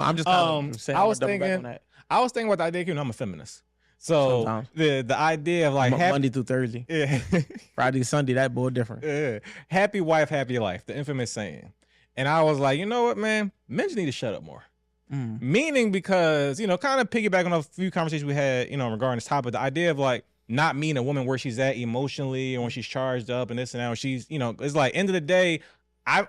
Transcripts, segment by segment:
I'm just kind of saying. I was thinking about the idea. You know, I'm a feminist. So sometimes. the idea of like Monday through Thursday, yeah, Friday, Sunday, that boy different. Yeah. Happy wife, happy life, the infamous saying. And I was like, you know what, man, men just need to shut up more. Meaning because, you know, kind of piggyback on a few conversations we had, you know, regarding this topic, the idea of like not meeting a woman where she's at emotionally and when she's charged up and this and that, when she's, you know, it's like end of the day, I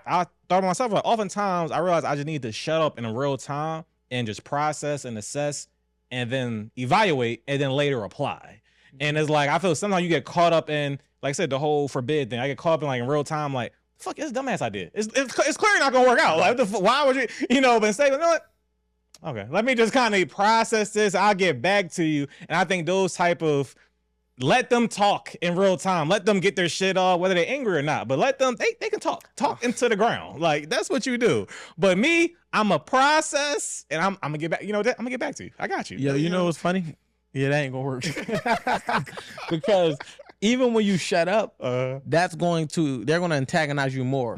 thought to myself, like oftentimes I realized I just need to shut up in real time and just process and assess and then evaluate and then later apply. And it's like, I feel sometimes you get caught up in, like I said, the whole forbid thing. I get caught up in like in real time, like, fuck, it's a dumbass idea. It's clearly not gonna work out. Like, why would you, you know, but say, you know what? Okay, let me just kind of process this. I'll get back to you. And I think those type of, let them talk in real time. Let them get their shit off, whether they're angry or not. But let them, they can talk into the ground. Like, that's what you do. But me, I'm a process, and I'm gonna get back. You know, I'm gonna get back to you. I got you. Yo, you know what's funny? Yeah, that ain't gonna work. Because even when you shut up, they're gonna antagonize you more.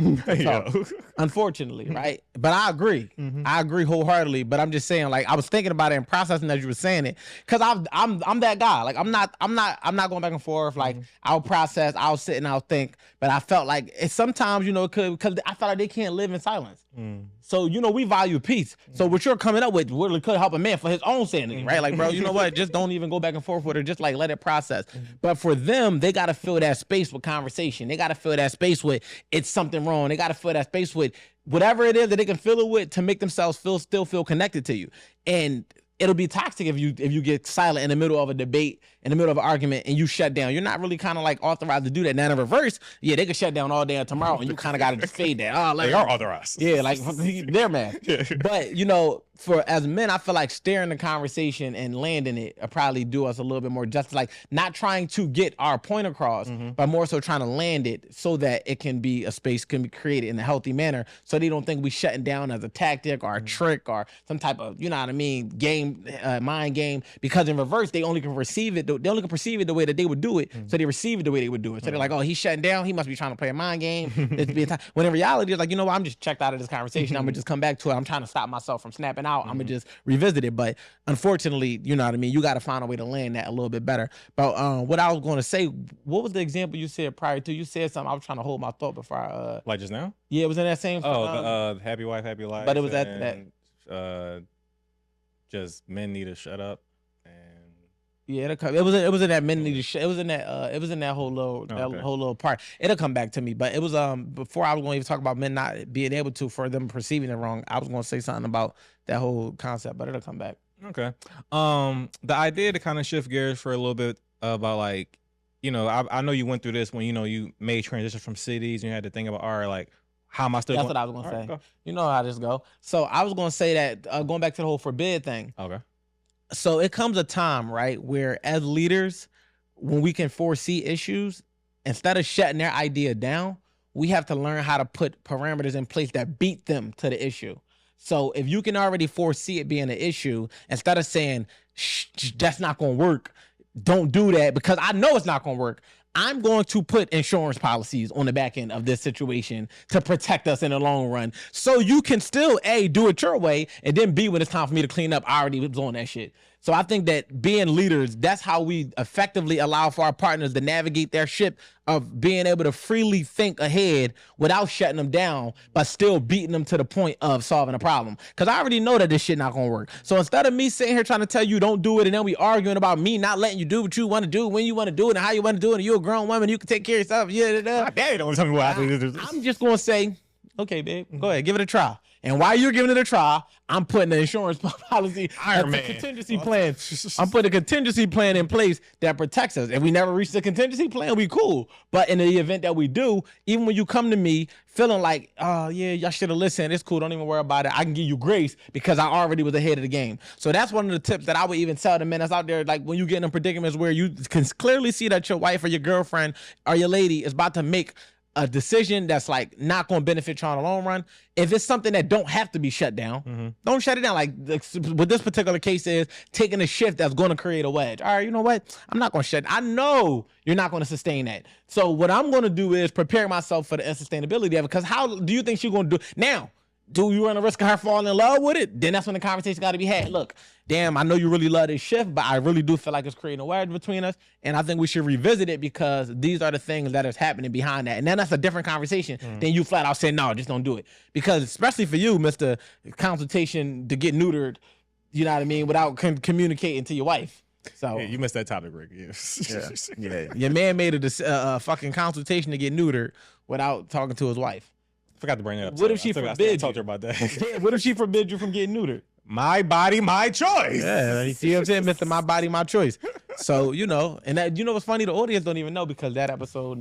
Unfortunately, right? But I agree. I agree wholeheartedly. But I'm just saying, like, I was thinking about it and processing as you were saying it, because I'm that guy. Like, I'm not going back and forth. Like, I'll process, I'll sit and I'll think. But I felt like it's sometimes, you know, because I felt like they can't live in silence. So, you know, we value peace. So what you're coming up with really could help a man for his own sanity, right? Like, bro, you know what? Just don't even go back and forth with her. Just like let it process. But for them, they got to fill that space with conversation. They got to fill that space with it's something wrong. They got to fill that space with whatever it is that they can fill it with to make themselves still feel connected to you. And it'll be toxic if you get silent in the middle of a debate, in the middle of an argument, and you shut down. You're not really kind of like authorized to do that. Now in reverse, yeah, they could shut down all day and tomorrow, and you kind of got to just fade that. Oh, like, they are authorized. Yeah, like they're mad. But you know, as men, I feel like steering the conversation and landing it will probably do us a little bit more justice. Like not trying to get our point across, but more so trying to land it so that it can be a space can be created in a healthy manner, so they don't think we shutting down as a tactic or a trick or some type of, you know what I mean, game, mind game. Because in reverse, they only can receive it. They only can perceive it the way that they would do it, so they receive it the way they would do it. So they're like, oh, he's shutting down. He must be trying to play a mind game. When in reality, it's like, you know what? I'm just checked out of this conversation. I'm gonna just come back to it. I'm trying to stop myself from snapping out. I'm gonna just revisit it. But unfortunately, you know what I mean? You got to find a way to land that a little bit better. But what I was going to say, what was the example you said prior to? You said something. I was trying to hold my thought before I... like just now? Yeah, it was in that same... the happy wife, happy life. But it was that... just men need to shut up. Yeah, it was in that men need to shut. It was in that whole little part. It'll come back to me. But it was before I was going to even talk about men not being able to, for them perceiving it wrong. I was going to say something about that whole concept, but it'll come back. Okay. The idea to kind of shift gears for a little bit about, like, you know, I know you went through this when, you know, you made transition from cities and you had to think about, all right, like, how am I still? That's what I was going to say. Right, you know how this go. So I was going to say that going back to the whole forbid thing. Okay. So it comes a time, right, where as leaders, when we can foresee issues, instead of shutting their idea down, we have to learn how to put parameters in place that beat them to the issue. So if you can already foresee it being an issue, instead of saying, shh, that's not going to work, don't do that because I know it's not going to work, I'm going to put insurance policies on the back end of this situation to protect us in the long run. So you can still, A, do it your way, and then B, when it's time for me to clean up, I already was on that shit. So I think that being leaders, that's how we effectively allow for our partners to navigate their ship of being able to freely think ahead without shutting them down, but still beating them to the point of solving a problem. Because I already know that this shit not going to work. So instead of me sitting here trying to tell you don't do it, and then we arguing about me not letting you do what you want to do, when you want to do it, and how you want to do it, and you're a grown woman, you can take care of yourself. My daddy don't tell me what I'm just going to say, okay, babe, go ahead, give it a try. And while you're giving it a try, I'm putting the insurance policy, contingency plan. I'm putting a contingency plan in place that protects us. If we never reach the contingency plan, we cool. But in the event that we do, even when you come to me feeling like, oh yeah, y'all should have listened, it's cool, don't even worry about it, I can give you grace because I already was ahead of the game. So that's one of the tips that I would even tell the men that's out there, like when you get in predicaments where you can clearly see that your wife or your girlfriend or your lady is about to make a decision that's like not going to benefit you in the long run. If it's something that don't have to be shut down, don't shut it down. Like what this particular case is, taking a shift that's going to create a wedge. All right, you know what? I'm not going to shut it. I know you're not going to sustain that. So what I'm going to do is prepare myself for the unsustainability of it. Because how do you think she's going to do now? do you run a risk of her falling in love with it? Then that's when the conversation got to be had. Look, damn, I know you really love this shift, but I really do feel like it's creating a wedge between us. And I think we should revisit it because these are the things that is happening behind that. And then that's a different conversation than you flat out saying, no, just don't do it. Because especially for you, Mr. Consultation to get neutered, you know what I mean, without communicating to your wife. So Yeah, you missed that topic, Rick. yeah. Your man made a fucking consultation to get neutered without talking to his wife. Forgot to bring that up. What if she forbid you? I told her about that. What if she forbid you from getting neutered? My body, my choice. Yeah, you see what I'm saying, Mr. My Body, My Choice. So, you know, and that, you know what's funny? The audience don't even know because that episode